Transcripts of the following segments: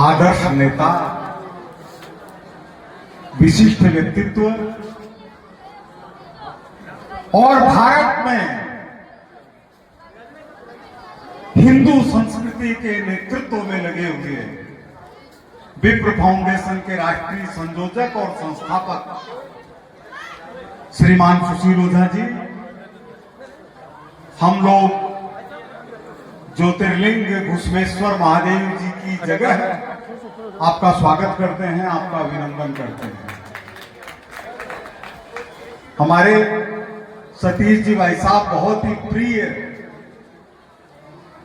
आदर्श नेता, विशिष्ट व्यक्तित्व और भारत में हिंदू संस्कृति के नेतृत्व में लगे हुए विप्र फाउंडेशन के राष्ट्रीय संयोजक और संस्थापक श्रीमान सुशील ओझा जी, हम लोग ज्योतिर्लिंग घुसमेश्वर महादेव जी की जगह आपका स्वागत करते हैं, आपका अभिनंदन करते हैं। हमारे सतीश जी भाई साहब बहुत ही प्रिय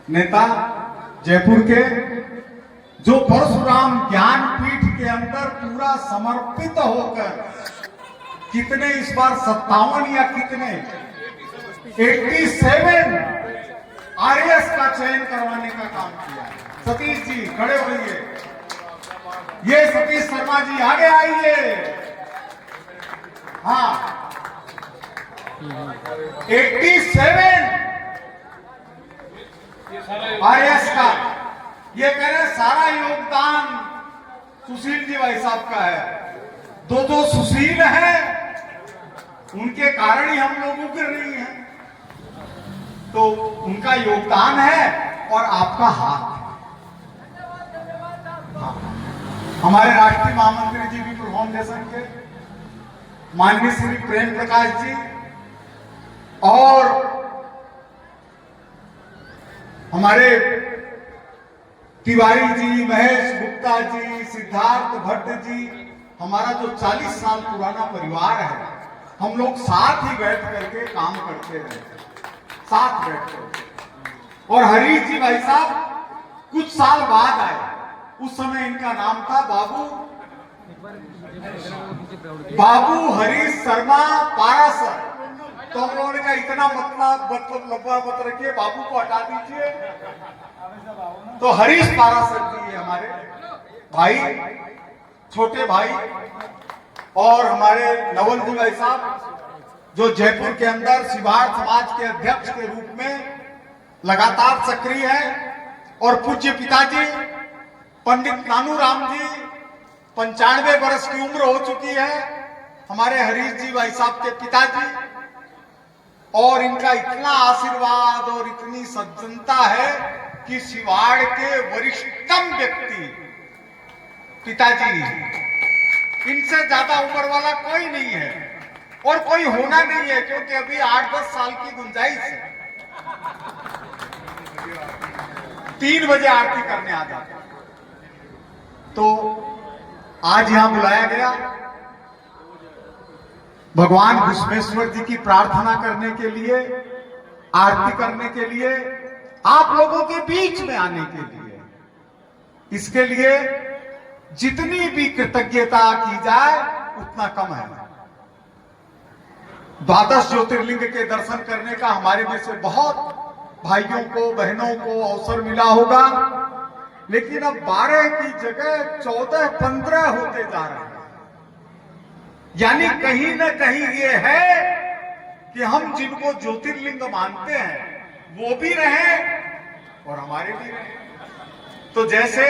नेता जयपुर के, जो परशुराम ज्ञानपीठ के अंदर पूरा समर्पित होकर कितने इस बार 57 या कितने 87 आरएस का चयन करवाने का काम किया। सतीश जी खड़े होइए, ये सतीश शर्मा जी आगे आइए। हाँ, 87 आरएस का, ये कह रहे सारा योगदान सुशील जी भाई साहब का है। दो सुशील हैं, उनके कारण ही हम लोग उभर रही हैं, तो उनका योगदान है और आपका हाथ है। हाँ। हमारे राष्ट्रीय महामंत्री जी विप्र फाउंडेशन के माननीय श्री प्रेम प्रकाश जी और हमारे तिवारी जी, महेश गुप्ता जी, सिद्धार्थ भट्ट जी, हमारा जो 40 साल पुराना परिवार है, हम लोग साथ ही बैठ करके काम करते रहे, साथ बैठ कर। और हरीश जी भाई साहब कुछ साल बाद आए, उस समय इनका नाम था बाबू हरीश शर्मा पारासर। तो हम लोगों ने कहा इतना मतलब लंबा मत रखिए, बाबू को हटा दीजिए। तो हरीश पारासर जी है हमारे भाई, छोटे भाई, और हमारे नवल जी भाई साहब जो जयपुर के अंदर शिवाड़ समाज के अध्यक्ष के रूप में लगातार सक्रिय है, और पूज्य पिताजी पंडित नानूराम जी 95 वर्ष की उम्र हो चुकी है, हमारे हरीश जी भाई साहब के पिताजी, और इनका इतना आशीर्वाद और इतनी सज्जनता है कि शिवाड़ के वरिष्ठतम व्यक्ति पिताजी, इनसे ज्यादा उम्र वाला कोई नहीं है और कोई होना नहीं है, क्योंकि अभी 8-10 साल की गुंजाइश है। 3 बजे आरती करने आ जाते, तो आज यहां बुलाया गया भगवान घुसमेश्वर जी की प्रार्थना करने के लिए, आरती करने के लिए, आप लोगों के बीच में आने के लिए। इसके लिए जितनी भी कृतज्ञता की जाए उतना कम है। 12 ज्योतिर्लिंग के दर्शन करने का हमारे में से बहुत भाइयों को, बहनों को अवसर मिला होगा, लेकिन अब 12 की जगह 14-15 होते जा रहे हैं। यानी कहीं न कहीं ये है कि हम जिनको ज्योतिर्लिंग मानते हैं वो भी रहे और हमारे भी रहे। तो जैसे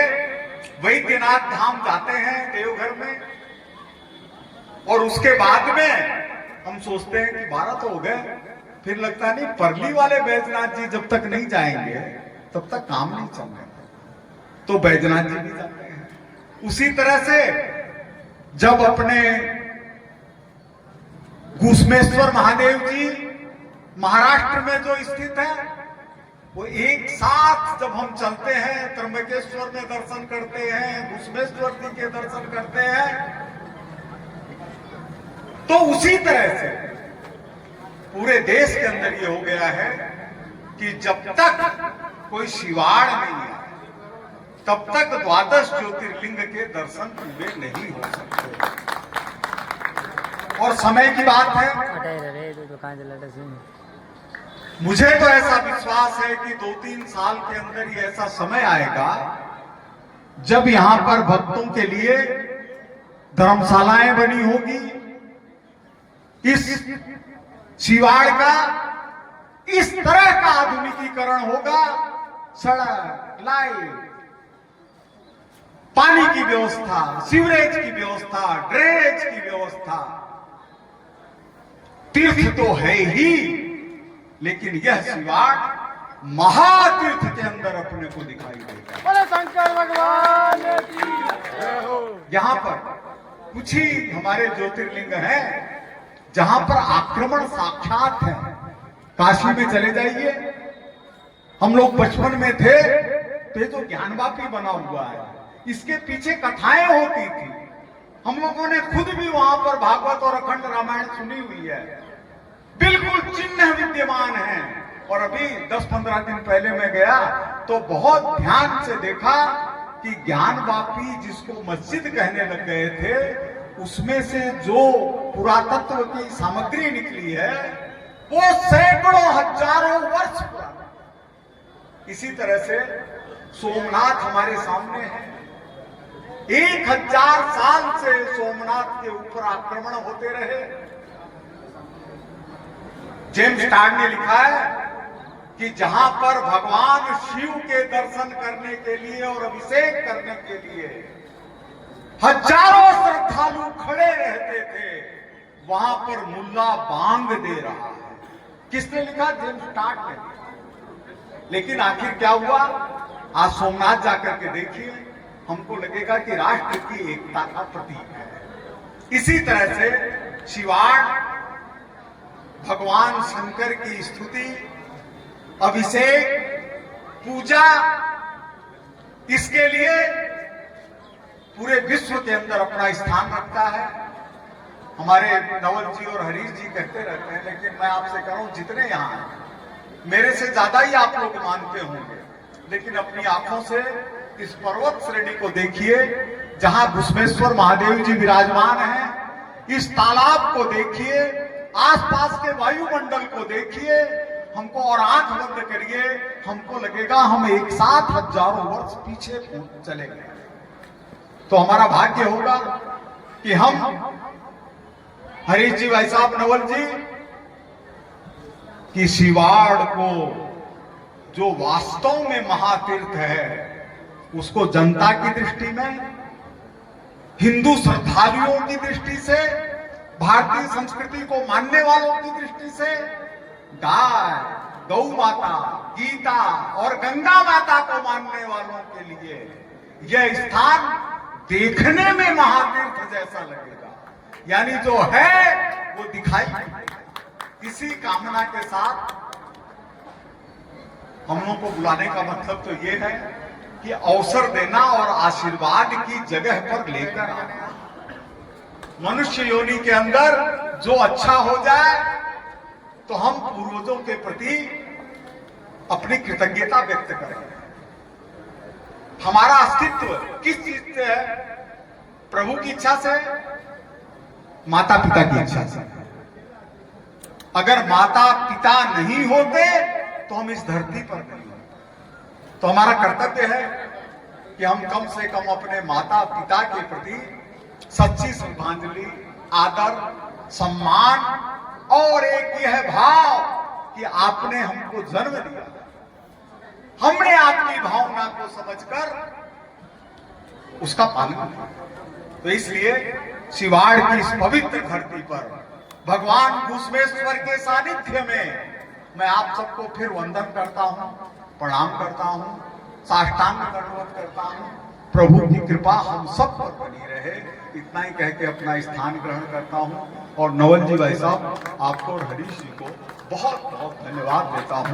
वैद्यनाथ धाम जाते हैं देवघर में, और उसके बाद में हम सोचते हैं कि 12 तो हो गए, फिर लगता नहीं परली वाले बैजनाथ जी जब तक नहीं जाएंगे तब तक काम नहीं चलेगा, तो बैजनाथ जी भी जाते हैं। उसी तरह से जब अपने घुसमेश्वर महादेव जी महाराष्ट्र में जो स्थित है, वो एक साथ जब हम चलते हैं, त्र्यंबकेश्वर में दर्शन करते हैं, घुसमेश्वर जी के दर्शन करते हैं, तो उसी तरह से पूरे देश के अंदर ये हो गया है कि जब तक कोई शिवाड़ नहीं है तब तक 12 ज्योतिर्लिंग के दर्शन पूरे नहीं हो सकते। और समय की बात है, मुझे तो ऐसा विश्वास है कि 2-3 साल के अंदर ही ऐसा समय आएगा जब यहां पर भक्तों के लिए धर्मशालाएं बनी होगी, इस शिवाड़ का इस तरह का आधुनिकीकरण होगा, सड़क, लाइट, व्यवस्था, सीवरेज की व्यवस्था, ड्रेनेज की व्यवस्था, तीर्थ तो है ही, लेकिन यह शिवाड़ महातीर्थ के अंदर अपने को दिखाई देगा। बोले शंकर भगवान की जय हो। यहाँ पर कुछ ही हमारे ज्योतिर्लिंग हैं जहां पर आक्रमण साक्षात है। काशी में चले जाइए, हम लोग बचपन में थे तो ये जो ज्ञानवापी बना हुआ है, इसके पीछे कथाएं होती थी। हम लोगों ने खुद भी वहां पर भागवत और अखंड रामायण सुनी हुई है, बिल्कुल चिन्ह विद्यमान है। और अभी 10-15 दिन पहले मैं गया तो बहुत ध्यान से देखा कि ज्ञानवापी जिसको मस्जिद कहने लग गए थे, उसमें से जो पुरातत्व की सामग्री निकली है वो सैकड़ों हजारों वर्ष पुराना। इसी तरह से सोमनाथ हमारे सामने है। 1000 साल से सोमनाथ के ऊपर आक्रमण होते रहे। जेम्स टाड ने लिखा है कि जहां पर भगवान शिव के दर्शन करने के लिए और अभिषेक करने के लिए हजारों श्रद्धालु खड़े रहते थे, वहां पर मुल्ला बांग दे रहा है। किसने लिखा? जेम्स टाड ने। लेकिन आखिर क्या हुआ? आज सोमनाथ जाकर के देखिए, हमको लगेगा कि राष्ट्र की एकता का प्रतीक है। इसी तरह से शिवाड़ भगवान शंकर की स्तुति, अभिषेक, पूजा, इसके लिए पूरे विश्व के अंदर अपना स्थान रखता है। हमारे नवल जी और हरीश जी कहते रहते हैं, लेकिन मैं आपसे कह रहा हूं जितने यहां हैं मेरे से ज्यादा ही आप लोग मानते होंगे, लेकिन अपनी आंखों से इस पर्वत श्रेणी को देखिए जहां घुसमेश्वर महादेव जी विराजमान हैं। इस तालाब को देखिए, आसपास के वायुमंडल को देखिए, हमको और आंख बंद करिए, हमको लगेगा हम एक साथ हजारों वर्ष पीछे चले गए। तो हमारा भाग्य होगा कि हम हरीश जी, भाई साहब, नवल जी की शिवाड़ को जो वास्तव में महातीर्थ है, उसको जनता की दृष्टि में, हिंदू श्रद्धालुओं की दृष्टि से, भारतीय संस्कृति को मानने वालों की दृष्टि से, गाय, गौ माता, गीता और गंगा माता को मानने वालों के लिए यह स्थान देखने में महातीर्थ जैसा लगेगा। यानी जो है वो दिखाई। इसी कामना के साथ हम लोगों को बुलाने का मतलब तो ये है कि अवसर देना और आशीर्वाद की जगह पर लेकर आना। मनुष्य योनि के अंदर जो अच्छा हो जाए तो हम पूर्वजों के प्रति अपनी कृतज्ञता व्यक्त करें। हमारा अस्तित्व किस चीज से है? प्रभु की इच्छा से, माता पिता की इच्छा से। अगर माता पिता नहीं होते तो हम इस धरती पर नहीं होते। तो हमारा कर्तव्य है कि हम कम से कम अपने माता पिता के प्रति सच्ची श्रद्धांजलि, आदर, सम्मान और एक यह भाव कि आपने हमको जन्म दिया, हमने आपकी भावना को समझकर उसका पालन किया। तो इसलिए शिवाड़ की इस पवित्र धरती पर भगवान घुसमेश्वर के सानिध्य में मैं आप सबको फिर वंदन करता हूं, प्रणाम करता हूं, साष्टांग दंडवत करता हूं। प्रभु की कृपा हम सब पर बनी रहे, इतना ही कह के अपना स्थान ग्रहण करता हूं। और नवल जी भाई साहब, आपको और हरीश जी को बहुत बहुत धन्यवाद देता हूं।